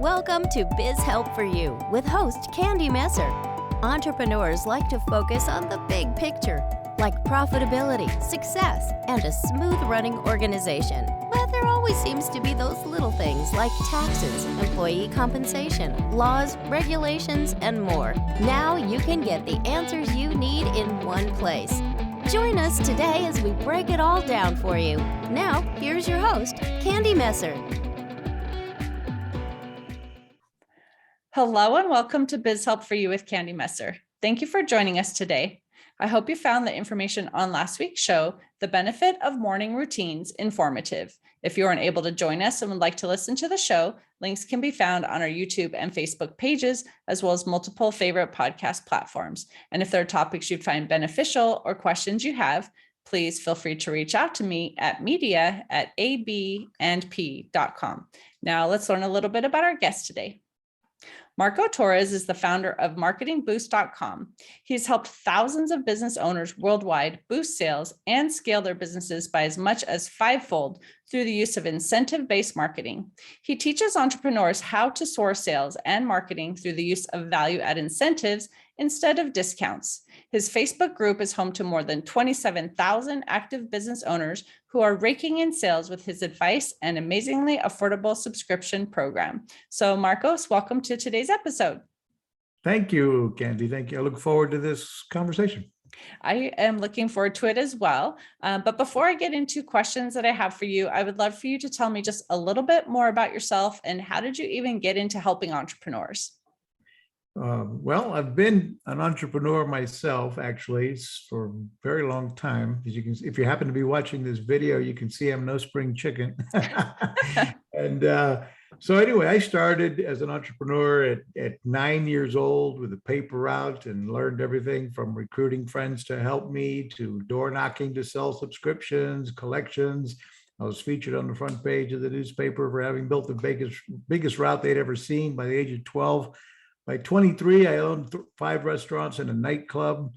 Welcome to Biz Help for You with host Candy Messer. Entrepreneurs like to focus on the big picture, like profitability, success, and a smooth running organization. But there always seems to be those little things like taxes, employee compensation, laws, regulations, and more. Now you can get the answers you need in one place. Join us today as we break it all down for you. Now, here's your host, Candy Messer. Hello and welcome to Biz Help for You with Candy Messer. Thank you for joining us today. I hope you found the information on last week's show, The Benefit of Morning Routines, informative. If you aren't able to join us and would like to listen to the show, links can be found on our YouTube and Facebook pages, as well as multiple favorite podcast platforms. And if there are topics you'd find beneficial or questions you have, please feel free to reach out to me at media@abandp.com. Now let's learn a little bit about our guest today. Marco Torres is the founder of marketingboost.com. He's helped thousands of business owners worldwide boost sales and scale their businesses by as much as fivefold through the use of incentive-based marketing. He teaches entrepreneurs how to source sales and marketing through the use of value-add incentives instead of discounts. His Facebook group is home to more than 27,000 active business owners who are raking in sales with his advice and amazingly affordable subscription program. So Marcos, welcome to today's episode. Thank you, Candy. Thank you. I look forward to this conversation. I am looking forward to it as well. But before I get into questions that I have for you, I would love for you to tell me just a little bit more about yourself and how did you even get into helping entrepreneurs? Well, I've been an entrepreneur myself, actually, for a very long time. As you can, if you happen to be watching this video, you can see I'm no spring chicken. And so anyway, I started as an entrepreneur at 9 years old with a paper route and learned everything from recruiting friends to help me to door knocking to sell subscriptions, collections. I was featured on the front page of the newspaper for having built the biggest route they'd ever seen by the age of 12. By 23, I owned 5 restaurants and a nightclub.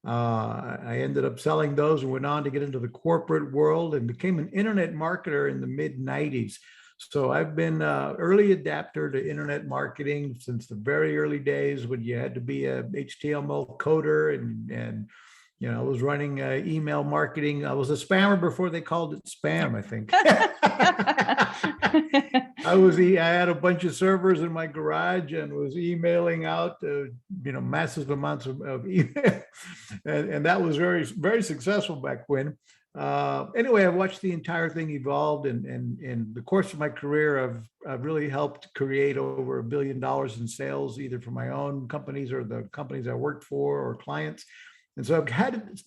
I ended up selling those and went on to get into the corporate world and became an internet marketer in the mid-90s. So I've been an early adapter to internet marketing since the very early days when you had to be a HTML coder and you know, I was running email marketing. I was a spammer before they called it spam, I think. I had a bunch of servers in my garage and was emailing out, massive amounts of email. And that was very, very successful back when. Anyway, I watched the entire thing evolve, and in the course of my career, I've really helped create over $1 billion in sales, either for my own companies or the companies I worked for or clients. And so I've had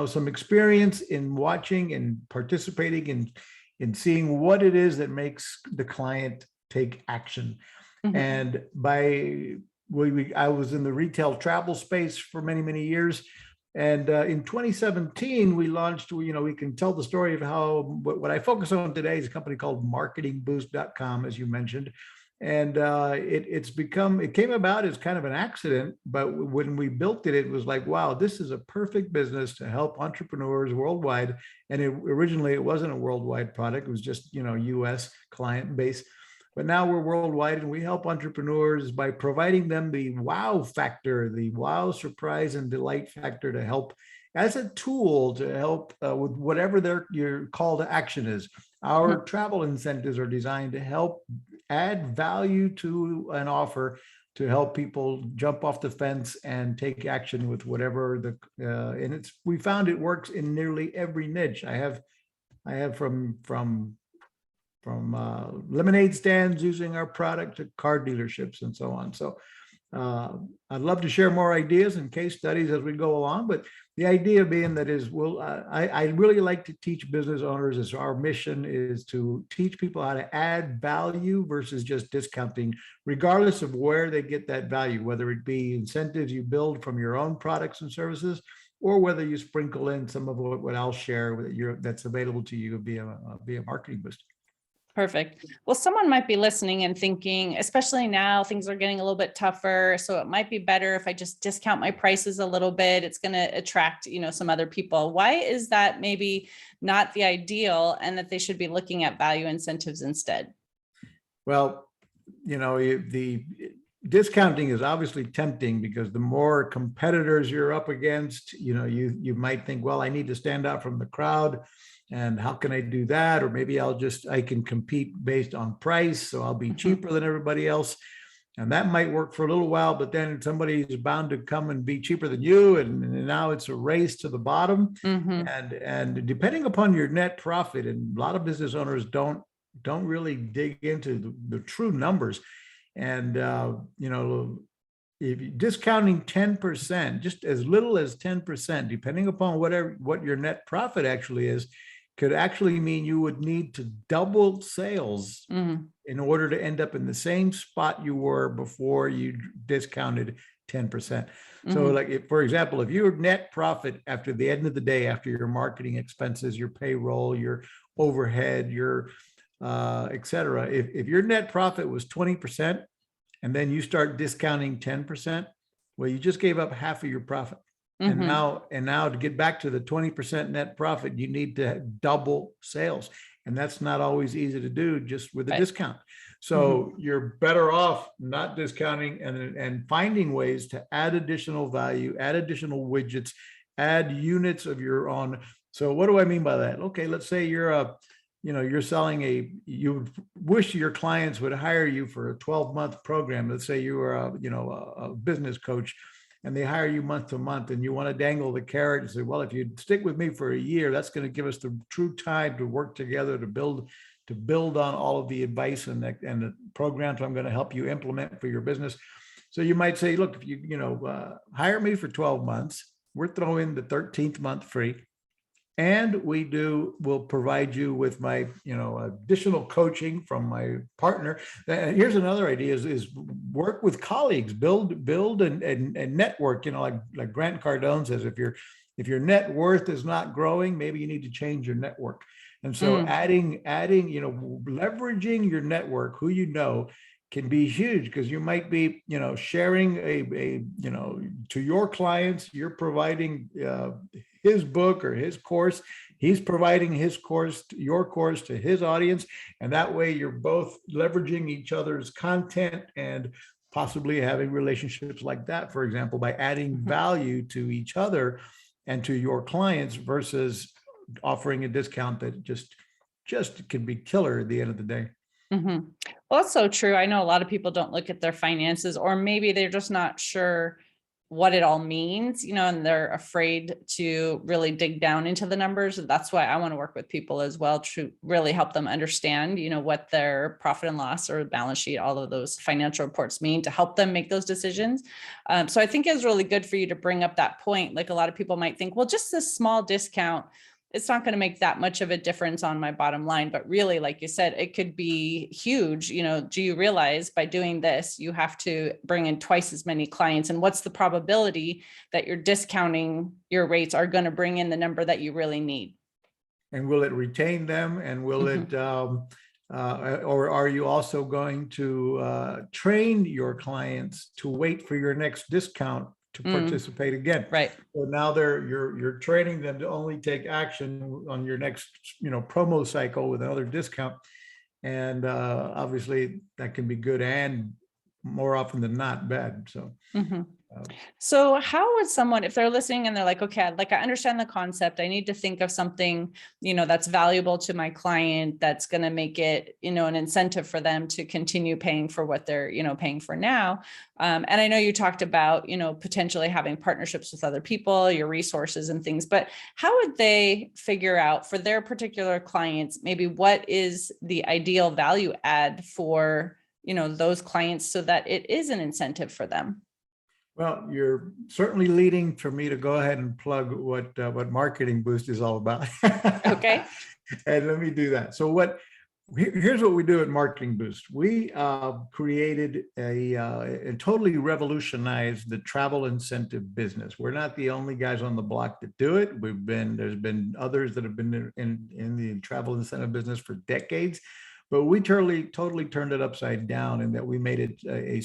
some experience in watching and participating in seeing what it is that makes the client take action. Mm-hmm. And I was in the retail travel space for many, many years. And in 2017, we launched, we can tell the story of how, what I focus on today is a company called marketingboost.com, as you mentioned. And it came about as kind of an accident, but when we built it, it was like, wow, this is a perfect business to help entrepreneurs worldwide. And originally it wasn't a worldwide product. It was just, US client base. But now we're worldwide and we help entrepreneurs by providing them the wow factor, the wow surprise and delight factor to help as a tool to help with whatever your call to action is. Our travel incentives are designed to help add value to an offer to help people jump off the fence and take action with whatever we found it works in nearly every niche. I have from lemonade stands using our product to car dealerships and so on. So I'd love to share more ideas and case studies as we go along, but the idea being that I really like to teach business owners, as our mission is to teach people how to add value versus just discounting, regardless of where they get that value, whether it be incentives you build from your own products and services, or whether you sprinkle in some of what I'll share that's available to you via Marketing Boost. Perfect. Well, someone might be listening and thinking, especially now, things are getting a little bit tougher. So it might be better if I just discount my prices a little bit. It's going to attract, some other people. Why is that maybe not the ideal and that they should be looking at value incentives instead? Well, the discounting is obviously tempting because the more competitors you're up against, you might think, well, I need to stand out from the crowd. And how can I do that? Or maybe I can compete based on price. So I'll be cheaper than everybody else. And that might work for a little while, but then somebody is bound to come and be cheaper than you. And now it's a race to the bottom. And depending upon your net profit, and a lot of business owners don't really dig into the true numbers. And, if you're discounting 10%, just as little as 10%, depending upon what your net profit actually is, could actually mean you would need to double sales in order to end up in the same spot you were before you discounted 10%. So like, for example, if your net profit after the end of the day, after your marketing expenses, your payroll, your overhead, your et cetera, if your net profit was 20% and then you start discounting 10%, well, you just gave up half of your profit. And now to get back to the 20% net profit, you need to double sales. And that's not always easy to do just with a discount. So you're better off not discounting and finding ways to add additional value, add additional widgets, add units of your own. So what do I mean by that? Okay, let's say you're selling you wish your clients would hire you for a 12-month program. Let's say you were a business coach, and they hire you month to month, and you want to dangle the carrot and say, well, if you stick with me for a year, that's going to give us the true time to work together to build on all of the advice and the programs I'm going to help you implement for your business. So you might say, look, if you hire me for 12 months, we're throwing the 13th month free. And we'll provide you with my, additional coaching from my partner. And here's another idea is work with colleagues, build and network, like Grant Cardone says, if your net worth is not growing, maybe you need to change your network. And so adding, leveraging your network, who can be huge, because you might be, sharing to your clients, you're providing his book or his course, he's providing your course to his audience. And that way you're both leveraging each other's content and possibly having relationships like that, for example, by adding value to each other and to your clients versus offering a discount that just can be killer at the end of the day. Well, that's so true. I know a lot of people don't look at their finances, or maybe they're just not sure what it all means, and they're afraid to really dig down into the numbers. That's why I want to work with people as well to really help them understand, what their profit and loss or balance sheet, all of those financial reports mean, to help them make those decisions. So I think it's really good for you to bring up that point. Like, a lot of people might think, well, just this small discount, it's not going to make that much of a difference on my bottom line. But really, like you said, it could be huge. Do you realize by doing this, you have to bring in twice as many clients? And what's the probability that you're discounting your rates are going to bring in the number that you really need? And will it retain them? And will it, or are you also going to train your clients to wait for your next discount to participate again? Right. So now you're training them to only take action on your next, promo cycle with another discount. And obviously that can be good and more often than not bad. So. So how would someone, if they're listening and they're like, okay, I understand the concept, I need to think of something, that's valuable to my client, that's going to make it, an incentive for them to continue paying for what they're, paying for now. And I know you talked about, potentially having partnerships with other people, your resources and things, but how would they figure out for their particular clients, maybe what is the ideal value add for, those clients so that it is an incentive for them? Well, you're certainly leading for me to go ahead and plug what Marketing Boost is all about. Okay. And let me do that. So here's what we do at Marketing Boost. We created and totally revolutionized the travel incentive business. We're not the only guys on the block that do it. There's been others that have been in the travel incentive business for decades. But we totally turned it upside down, in that we made it a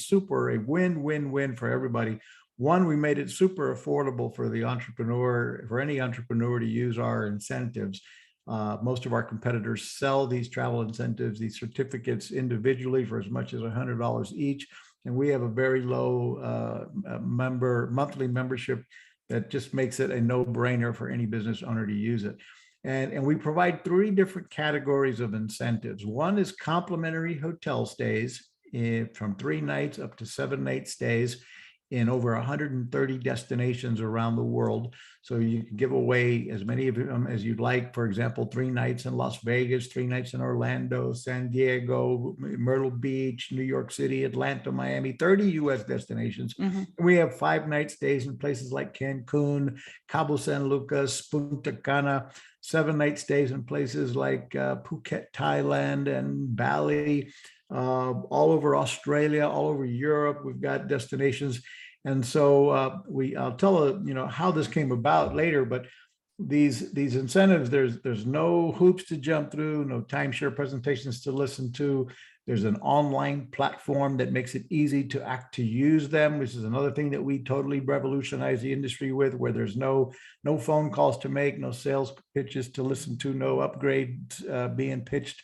win-win-win for everybody. One, we made it super affordable for the entrepreneur, for any entrepreneur to use our incentives. Most of our competitors sell these travel incentives, these certificates individually for as much as $100 each. And we have a very low monthly membership that just makes it a no-brainer for any business owner to use it. And we provide 3 different categories of incentives. One is complimentary hotel stays from 3 nights up to 7 night stays in over 130 destinations around the world. So you can give away as many of them as you'd like. For example, 3 nights in Las Vegas, 3 nights in Orlando, San Diego, Myrtle Beach, New York City, Atlanta, Miami, 30 US destinations. Mhm. We have 5 night stays in places like Cancun, Cabo San Lucas, Punta Cana, 7 night stays in places like Phuket, Thailand, and Bali, all over Australia, all over Europe. We've got destinations. And so I'll tell how this came about later, but these incentives, there's no hoops to jump through, no timeshare presentations to listen to. There's an online platform that makes it easy to use them, which is another thing that we totally revolutionize the industry with, where there's no phone calls to make, no sales pitches to listen to, no upgrades being pitched.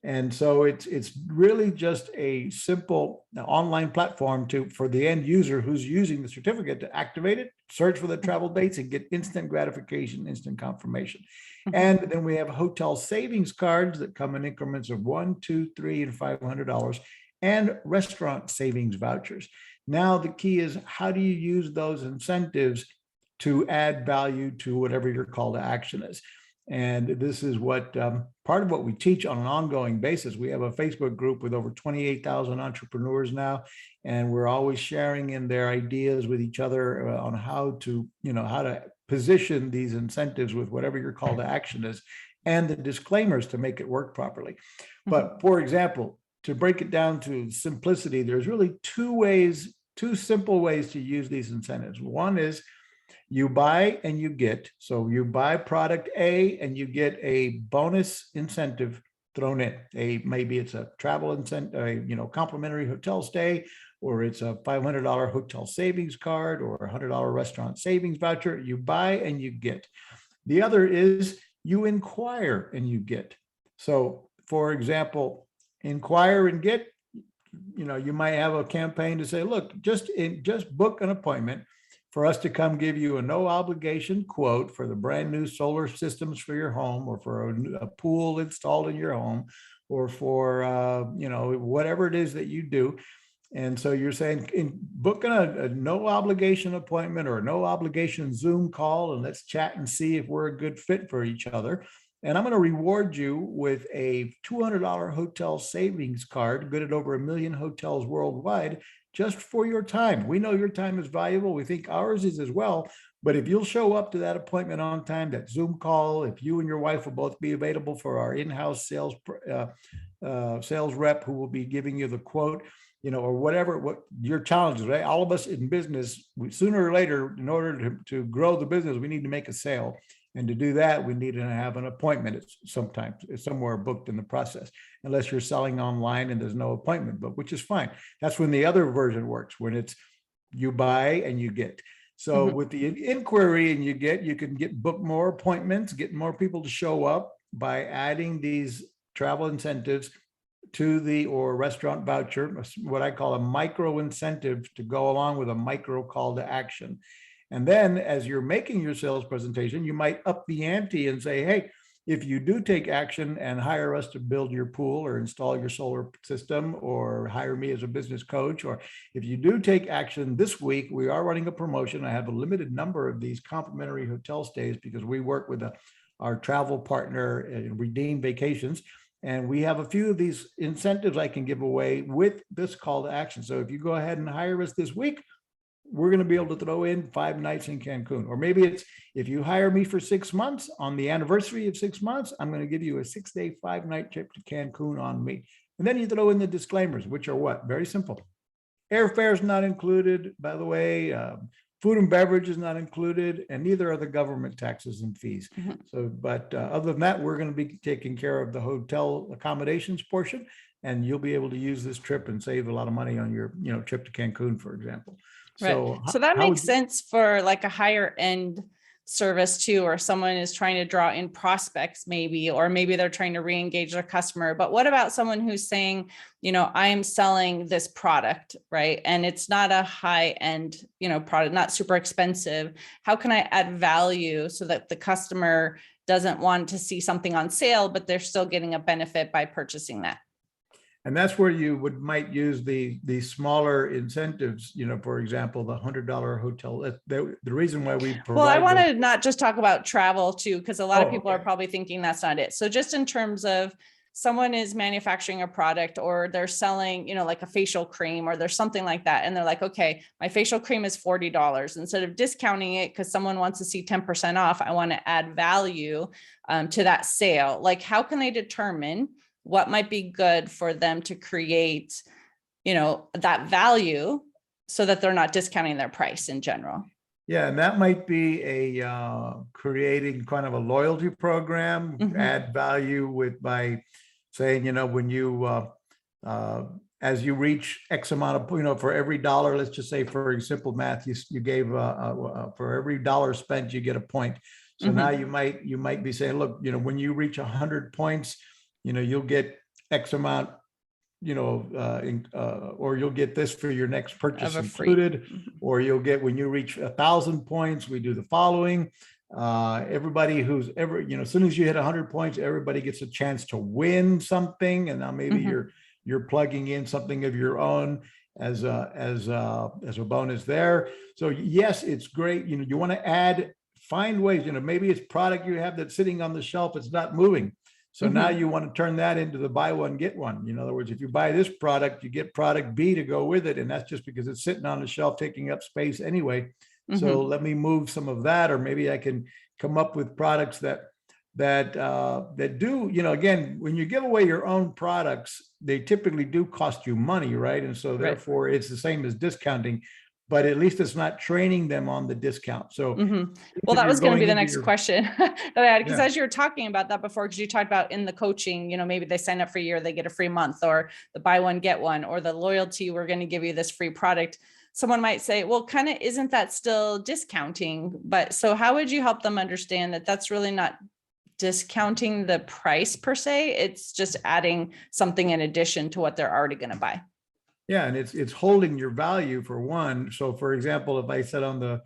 And so it's really just a simple online platform for the end user who's using the certificate to activate it, search for the travel dates, and get instant gratification, instant confirmation. And then we have hotel savings cards that come in increments of $1, $2, $3, and $500, and restaurant savings vouchers. Now the key is, how do you use those incentives to add value to whatever your call to action is? And this is what part of what we teach on an ongoing basis. We have a Facebook group with over 28,000 entrepreneurs now, and we're always sharing in their ideas with each other on how to position these incentives with whatever your call to action is, and the disclaimers to make it work properly. But for example, to break it down to simplicity, there's really 2 simple ways to use these incentives. One is you buy and you get. So you buy product A and you get a bonus incentive thrown in. Maybe it's a travel incentive, complimentary hotel stay, or it's a $500 hotel savings card, or a $100 restaurant savings voucher. You buy and you get. The other is you inquire and you get. So for example, inquire and get, you might have a campaign to say, look, just book an appointment for us to come give you a no obligation quote for the brand new solar systems for your home, or for a pool installed in your home, or for whatever it is that you do. And so you're saying, in booking a no obligation appointment or a no obligation Zoom call, and let's chat and see if we're a good fit for each other. And I'm going to reward you with a $200 hotel savings card, good at over 1 million hotels worldwide, just for your time. We know your time is valuable. We think ours is as well. But if you'll show up to that appointment on time, that Zoom call, if you and your wife will both be available for our in-house sales rep who will be giving you the quote, or what your challenge is, right? All of us in business, sooner or later, in order to grow the business, we need to make a sale. And to do that, we need to have an appointment. It's somewhere booked in the process, unless you're selling online and there's no appointment, but which is fine. That's when the other version works, when it's you buy and you get. So with the inquiry and you can book more appointments, get more people to show up by adding these travel incentives to or restaurant voucher, what I call a micro incentive to go along with a micro call to action. And then as you're making your sales presentation, you might up the ante and say, hey, if you do take action and hire us to build your pool or install your solar system, or hire me as a business coach, or if you do take action this week, we are running a promotion. I have a limited number of these complimentary hotel stays because we work with our travel partner, Redeem Vacations. And we have a few of these incentives I can give away with this call to action. So if you go ahead and hire us this week, we're going to be able to throw in 5 nights in Cancun. Or maybe it's, if you hire me for 6 months, on the anniversary of 6 months, I'm going to give you a 6-day, 5-night trip to Cancun on me. And then you throw in the disclaimers, which are what? Very simple. Airfare is not included, by the way. Food and beverage is not included, and neither are the government taxes and fees. So, but other than that, we're going to be taking care of the hotel accommodations portion, and you'll be able to use this trip and save a lot of money on your, trip to Cancun, for example. Right. So that makes sense for like a higher end service too, or someone is trying to draw in prospects maybe, or maybe they're trying to re-engage their customer. But what about someone who's saying, I'm selling this product, right? And it's not a high-end, product, not super expensive. How can I add value so that the customer doesn't want to see something on sale, but they're still getting a benefit by purchasing that? And that's where you might use the smaller incentives, for example, the $100 hotel. The reason why we provide. Well, I want to not just talk about travel too, because a lot of people are Okay. probably thinking that's not it. So just in terms of someone is manufacturing a product, or they're selling, like a facial cream, or there's something like that. And they're like, okay, my facial cream is $40. Instead of discounting it because someone wants to see 10% off, I want to add value to that sale. Like, how can they determine what might be good for them to create, that value so that they're not discounting their price in general? Yeah, and that might be a creating kind of a loyalty program, add value by saying, when you as you reach X amount of, for every dollar, let's just say for simple math, you gave for every dollar spent, you get a point. So now you might be saying, look, when you reach 100 points, you'll get X amount, or you'll get this for your next purchase included, or you'll get, when you reach 1,000 points, we do the following. Everybody who's ever, as soon as you hit 100 points, everybody gets a chance to win something. And now maybe you're plugging in something of your own as a bonus there. So yes, it's great. You want to find ways, maybe it's product you have that's sitting on the shelf, it's not moving. So now you want to turn that into the buy one, get one. In other words, if you buy this product, you get product B to go with it. And that's just because it's sitting on the shelf, taking up space anyway. So let me move some of that, or maybe I can come up with products that do, again, when you give away your own products, they typically do cost you money, right? And so therefore it's the same as discounting, but at least it's not training them on the discount. So well, that was going to be the next question that I had, because as you were talking about that before, because you talked about in the coaching, maybe they sign up for a year, they get a free month, or the buy one, get one, or the loyalty, we're going to give you this free product. Someone might say, well, kind of, isn't that still discounting? But so how would you help them understand that that's really not discounting the price per se? It's just adding something in addition to what they're already going to buy. Yeah, and it's holding your value for one. So for example, if I said on the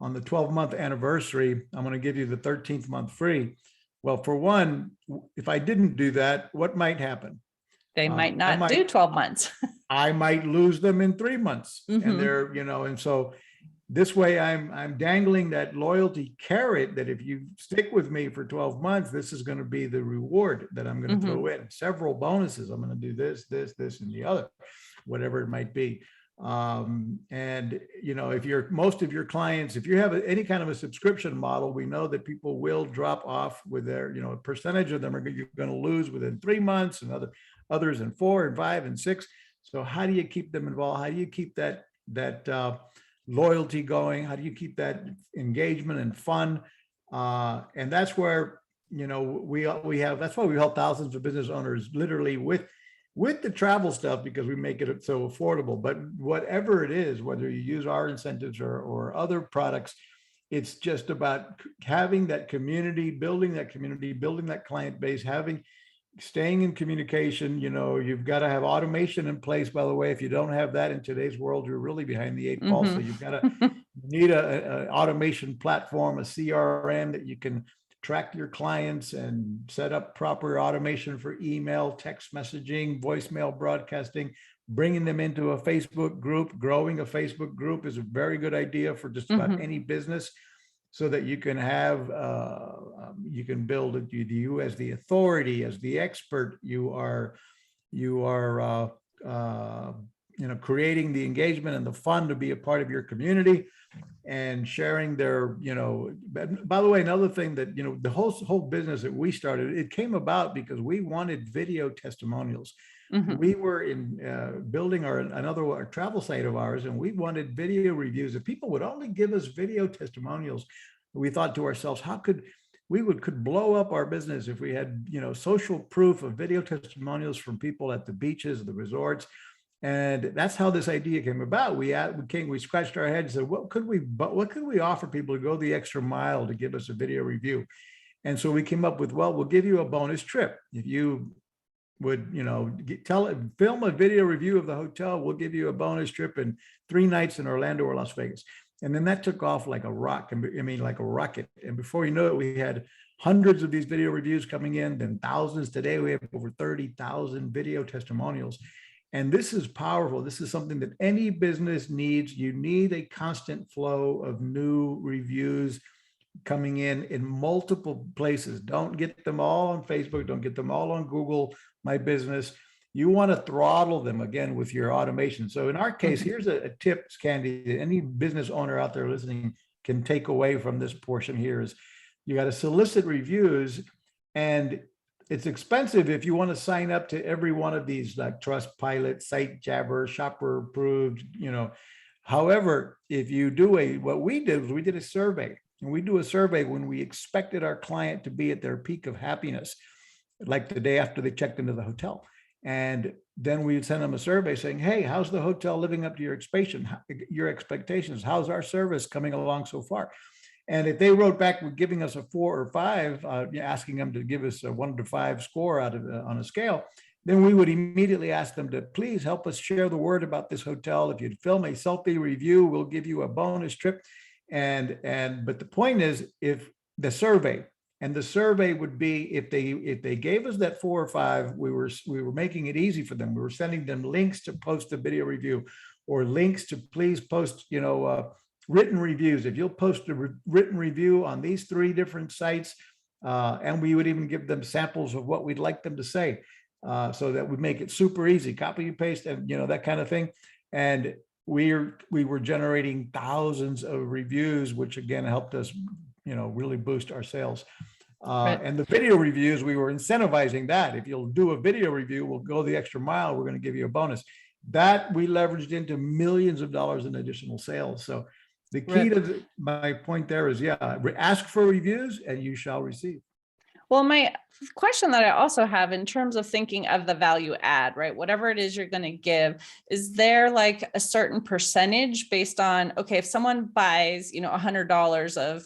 12-month anniversary, I'm going to give you the 13th month free. Well, for one, if I didn't do that, what might happen? They might not do 12 months. I might lose them in 3 months. And they're, and so this way I'm dangling that loyalty carrot that if you stick with me for 12 months, this is going to be the reward that I'm going to throw in. Several bonuses. I'm going to do this, and the other, whatever it might be. And, if most of your clients, if you have any kind of a subscription model, we know that people will drop off with their, a percentage of them you're going to lose within 3 months, and others in 4 and 5 and 6. So how do you keep them involved? How do you keep that loyalty going? How do you keep that engagement and fun? And that's where, that's why we help thousands of business owners literally with the travel stuff, because we make it so affordable. But whatever it is, whether you use our incentives or other products, it's just about having that community, building that client base, staying in communication. You've got to have automation in place, by the way. If you don't have that in today's world, you're really behind the 8 ball. So you've got to need an automation platform, a CRM that you can track your clients and set up proper automation for email, text messaging, voicemail broadcasting, bringing them into a Facebook group. Growing a Facebook group is a very good idea for just about any business, so that you can have, you can build you as the authority, as the expert. You are creating the engagement and the fun to be a part of your community, and sharing their, by the way, another thing that, the whole business that we started, it came about because we wanted video testimonials. We were building our travel site of ours, and we wanted video reviews. If people would only give us video testimonials, we thought to ourselves, how could blow up our business if we had, social proof of video testimonials from people at the beaches, the resorts. And that's how this idea came about. We scratched our heads and said, what could we offer people to go the extra mile to give us a video review? And so we came up with, well, we'll give you a bonus trip. If you would, film a video review of the hotel, we'll give you a bonus trip and 3 nights in Orlando or Las Vegas. And then that took off like a rock. Like a rocket. And before you know it, we had hundreds of these video reviews coming in, then thousands. Today, we have over 30,000 video testimonials. And this is powerful. This is something that any business needs. You need a constant flow of new reviews coming in multiple places. Don't get them all on Facebook. Don't get them all on Google My Business. You want to throttle them again with your automation. So in our case, here's a tip, Candy, that any business owner out there listening can take away from this portion here is you got to solicit reviews, and it's expensive if you want to sign up to every one of these, like Trustpilot, SiteJabber, Shopper Approved, However, if you do what we did was we did a survey, and we do a survey when we expected our client to be at their peak of happiness, like the day after they checked into the hotel. And then we send them a survey saying, hey, how's the hotel living up to your expectations? How's our service coming along so far? And if they wrote back with giving us a 4 or 5, asking them to give us a 1 to 5 score on a scale, then we would immediately ask them to please help us share the word about this hotel. If you'd film a selfie review, we'll give you a bonus trip. But the point is, if the survey would be, if they gave us that 4 or 5, we were making it easy for them. We were sending them links to post a video review, or links to please post, written reviews. If you'll post a written review on these 3 different sites, and we would even give them samples of what we'd like them to say, so that would make it super easy, copy and paste, and that kind of thing. And we were generating thousands of reviews, which again helped us, really boost our sales. Right. And the video reviews, we were incentivizing that. If you'll do a video review, we'll go the extra mile. We're going to give you a bonus. That we leveraged into millions of dollars in additional sales. So the key to my point there is, ask for reviews and you shall receive. Well, my question that I also have in terms of thinking of the value add, right? Whatever it is you're going to give, is there like a certain percentage based on, okay, if someone buys, $100 of,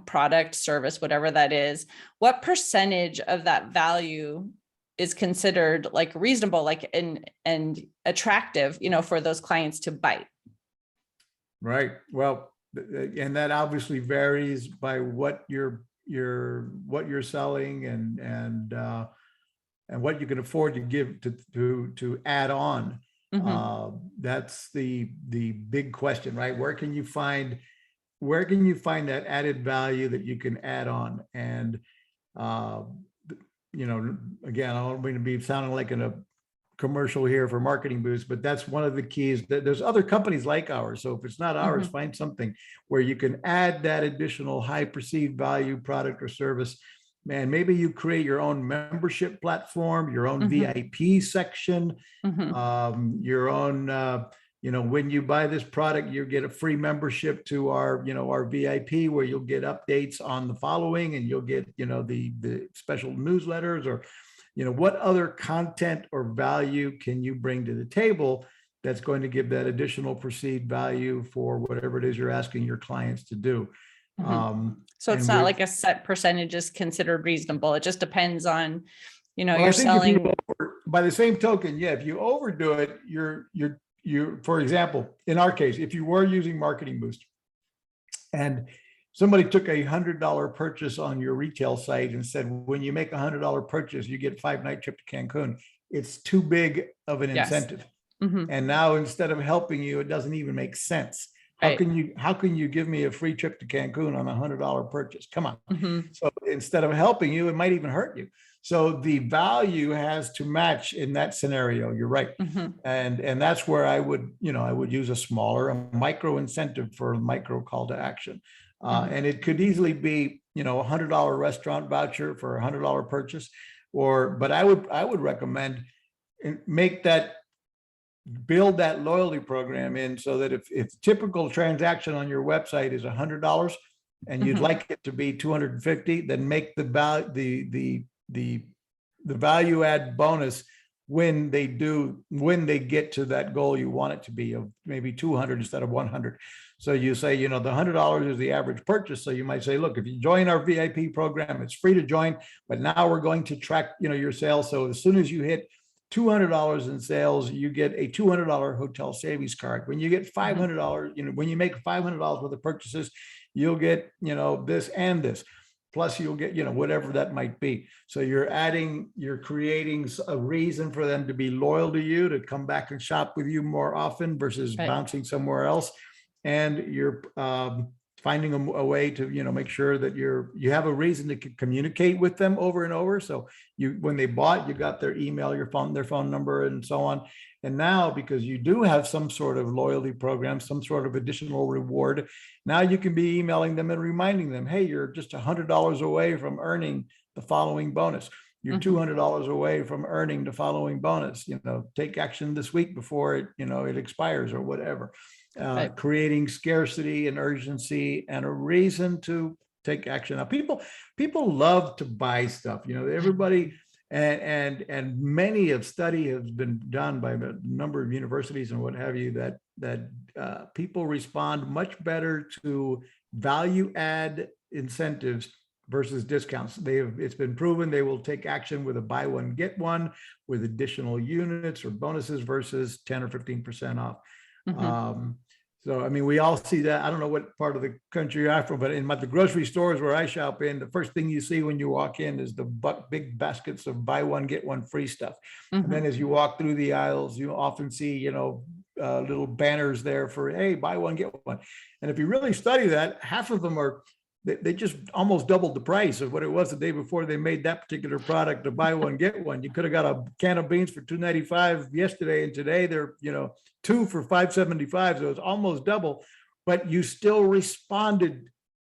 product, service, whatever that is, what percentage of that value is considered like reasonable, like and attractive, for those clients to bite? Right. Well, and that obviously varies by what you're selling and what you can afford to give to add on. Mm-hmm. That's the big question, right? Where can you find that added value that you can add on? And again, I don't mean to be sounding like in a commercial here for Marketing Boost, but that's one of the keys. There's other companies like ours. So if it's not ours, find something where you can add that additional high perceived value product or service. Man, maybe you create your own membership platform, your own VIP section, your own, when you buy this product, you get a free membership to our VIP, where you'll get updates on the following, and you'll get, the special newsletters, or what other content or value can you bring to the table that's going to give that additional perceived value for whatever it is you're asking your clients to do. So it's not like a set percentage is considered reasonable. It just depends on, you're selling. By the same token, if you overdo it, you're, for example, in our case, if you were using Marketing Boost and somebody took $100 purchase on your retail site and said, when you make $100 purchase, you get a 5-night trip to Cancun. It's too big of an incentive. And now, instead of helping you, it doesn't even make sense. How can you give me a free trip to Cancun on a $100 purchase? Come on. So instead of helping you, it might even hurt you. So the value has to match in that scenario. You're right. And that's where I would use a micro incentive for a micro call to action. And it could easily be, a $100 restaurant voucher for a $100 purchase, but I would recommend build that loyalty program in, so that if typical transaction on your website is $100 and you'd like it to be $250, then make the value add bonus when they get to that goal you want it to be of maybe 200 instead of 100. So you say, the $100 is the average purchase. So you might say, look, if you join our VIP program, it's free to join, but now we're going to track, your sales. So as soon as you hit $200 in sales, you get a $200 hotel savings card. When you get $500, when you make $500 worth of purchases, you'll get, this and this. Plus you'll get, whatever that might be. So you're creating a reason for them to be loyal to you, to come back and shop with you more often versus bouncing somewhere else. And you're finding a way to, make sure that you have a reason to communicate with them over and over. So when they bought, you got their email, their phone number, and so on. And now, because you do have some sort of loyalty program, some sort of additional reward, now you can be emailing them and reminding them, hey, you're just $100 away from earning the following bonus. You're $200 away from earning the following bonus. Take action this week before it expires or whatever. Creating scarcity and urgency and a reason to take action. Now, people love to buy stuff. Everybody. And many of study has been done by a number of universities and what have you, that people respond much better to value add incentives versus discounts. It's been proven they will take action with a buy one, get one with additional units or bonuses versus 10 or 15% off. So, I mean, we all see that. I don't know what part of the country you're from, but in the grocery stores where I shop in, the first thing you see when you walk in is the big baskets of buy one, get one free stuff. And then as you walk through the aisles, you often see, little banners there for, hey, buy one, get one. And if you really study that, half of them they just almost doubled the price of what it was the day before they made that particular product to buy one, get one. You could have got a can of beans for $2.95 yesterday, and today they're, two for $5.75. So it's almost double, but you still responded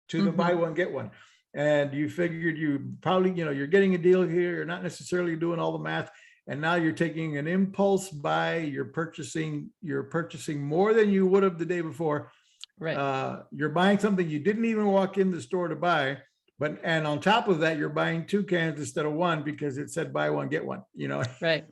to the buy one, get one. And you figured you probably, you're getting a deal here. You're not necessarily doing all the math. And now you're taking an impulse buy. You're purchasing more than you would have the day before. Right. You're buying something you didn't even walk in the store to buy, and on top of that, you're buying 2 cans instead of 1 because it said buy one, get one, Right.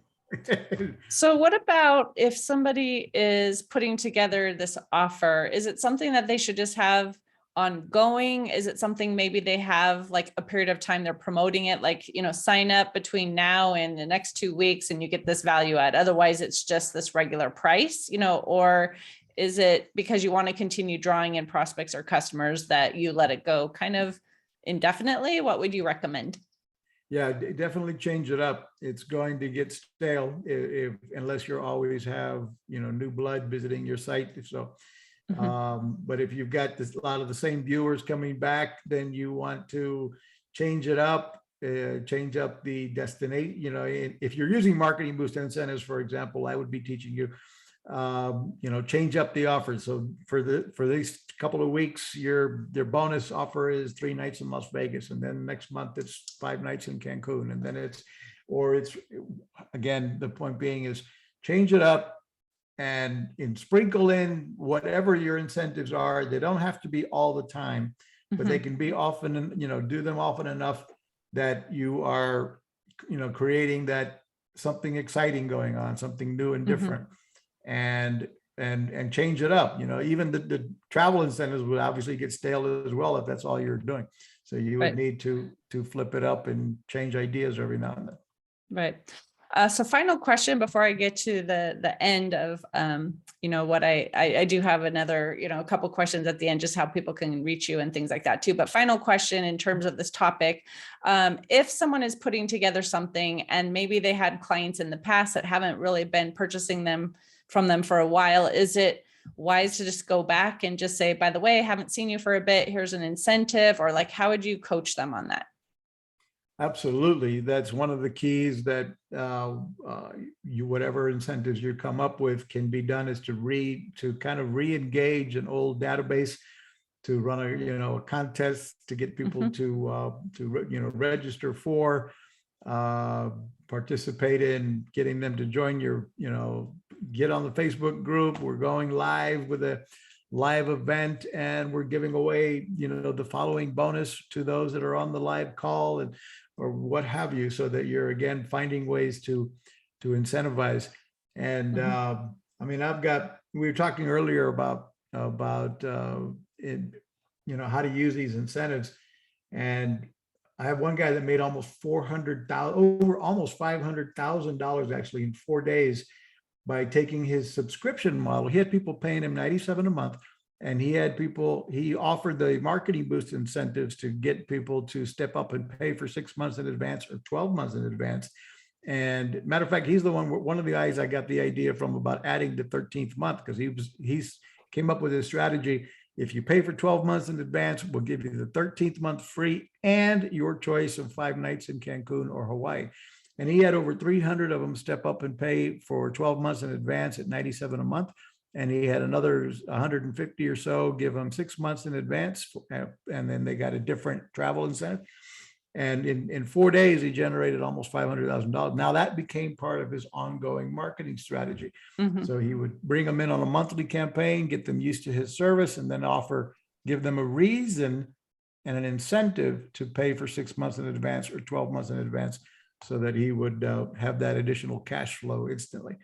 So what about if somebody is putting together this offer? Is it something that they should just have ongoing? Is it something maybe they have like a period of time they're promoting it, like, sign up between now and the next 2 weeks and you get this value add. Otherwise, it's just this regular price, or is it because you want to continue drawing in prospects or customers that you let it go kind of indefinitely? What would you recommend? Yeah, definitely change it up. It's going to get stale unless you always have, new blood visiting your site. So, but if you've got a lot of the same viewers coming back, then you want to change it up, change up the destination. If you're using marketing boost incentives, for example, I would be teaching you, change up the offers. So for these couple of weeks, their bonus offer is 3 nights in Las Vegas, and then next month it's 5 nights in Cancun, and then it's again, the point being is change it up and sprinkle in whatever your incentives are. They don't have to be all the time, but they can be often, do them often enough that you are, creating that something exciting going on, something new and different. And change it up. Even the travel incentives would obviously get stale as well if that's all you're doing. So you would need to flip it up and change ideas every now and then. Right. So final question before I get to the end of, what I do have another, a couple questions at the end, just how people can reach you and things like that too. But final question in terms of this topic, if someone is putting together something and maybe they had clients in the past that haven't really been purchasing from them for a while, is it wise to just go back and just say, by the way, I haven't seen you for a bit, here's an incentive? Or like, how would you coach them on that? Absolutely. That's one of the keys that whatever incentives you come up with can be done is to kind of re-engage an old database, to run a contest to get people to register for, participate in, getting them to join your, get on the Facebook group. We're going live with a live event, and we're giving away, the following bonus to those that are on the live call or what have you, so that you're again finding ways to incentivize. And I mean, we were talking earlier about how to use these incentives. And I have one guy that made almost almost $500,000 actually in 4 days by taking his subscription model. He had people paying him $97 a month, and he offered the marketing boost incentives to get people to step up and pay for 6 months in advance or 12 months in advance. And matter of fact, he's one of the guys I got the idea from about adding the 13th month, because he's came up with his strategy. If you pay for 12 months in advance, we'll give you the 13th month free and your choice of 5 nights in Cancun or Hawaii. And he had over 300 of them step up and pay for 12 months in advance at $97 a month. And he had another 150 or so give them 6 months in advance. And then they got a different travel incentive. And in 4 days, he generated almost $500,000. Now that became part of his ongoing marketing strategy. So he would bring them in on a monthly campaign, get them used to his service, and then give them a reason and an incentive to pay for 6 months in advance or 12 months in advance, so that he would have that additional cash flow instantly.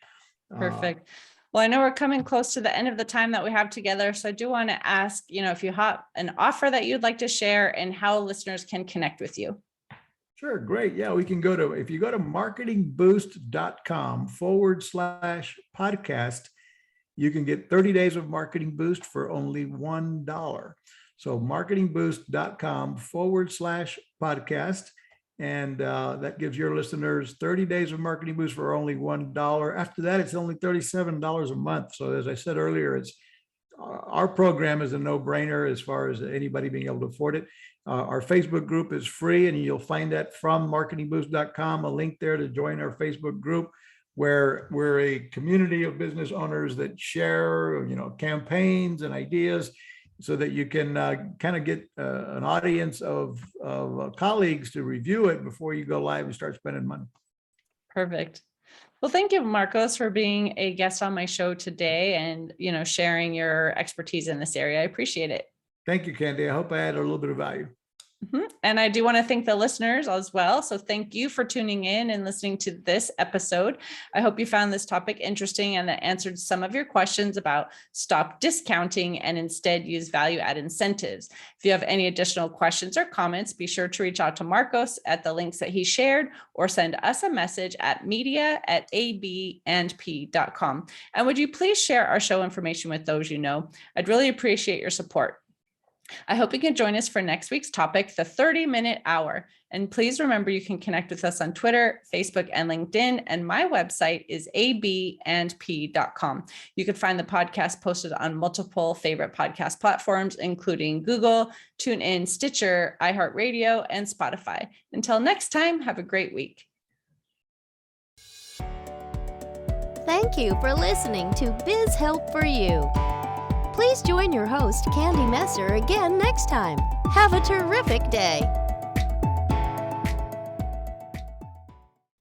Perfect. Well, I know we're coming close to the end of the time that we have together. So I do want to ask, if you have an offer that you'd like to share and how listeners can connect with you. Sure. Great. Yeah, if you go to marketingboost.com/podcast, you can get 30 days of Marketing Boost for only $1. So marketingboost.com/podcast. And that gives your listeners 30 days of Marketing Boost for only $1. After that, it's only $37 a month. So as I said earlier, our program is a no-brainer as far as anybody being able to afford it. Our Facebook group is free, and you'll find that from marketingboost.com, a link there to join our Facebook group, where we're a community of business owners that share, campaigns and ideas, so that you can kind of get an audience of colleagues to review it before you go live and start spending money. Perfect. Well, thank you, Marcos, for being a guest on my show today and, sharing your expertise in this area. I appreciate it. Thank you, Candy. I hope I added a little bit of value. And I do want to thank the listeners as well. So thank you for tuning in and listening to this episode. I hope you found this topic interesting and that answered some of your questions about stop discounting and instead use value-add incentives. If you have any additional questions or comments, be sure to reach out to Marcos at the links that he shared, or send us a message at media@abandp.com. And would you please share our show information with those you know? I'd really appreciate your support. I hope you can join us for next week's topic, the 30-minute hour. And please remember, you can connect with us on Twitter, Facebook, and LinkedIn. And my website is abandp.com. You can find the podcast posted on multiple favorite podcast platforms, including Google, TuneIn, Stitcher, iHeartRadio, and Spotify. Until next time, have a great week. Thank you for listening to Biz Help for You. Please join your host, Candy Messer, again next time. Have a terrific day.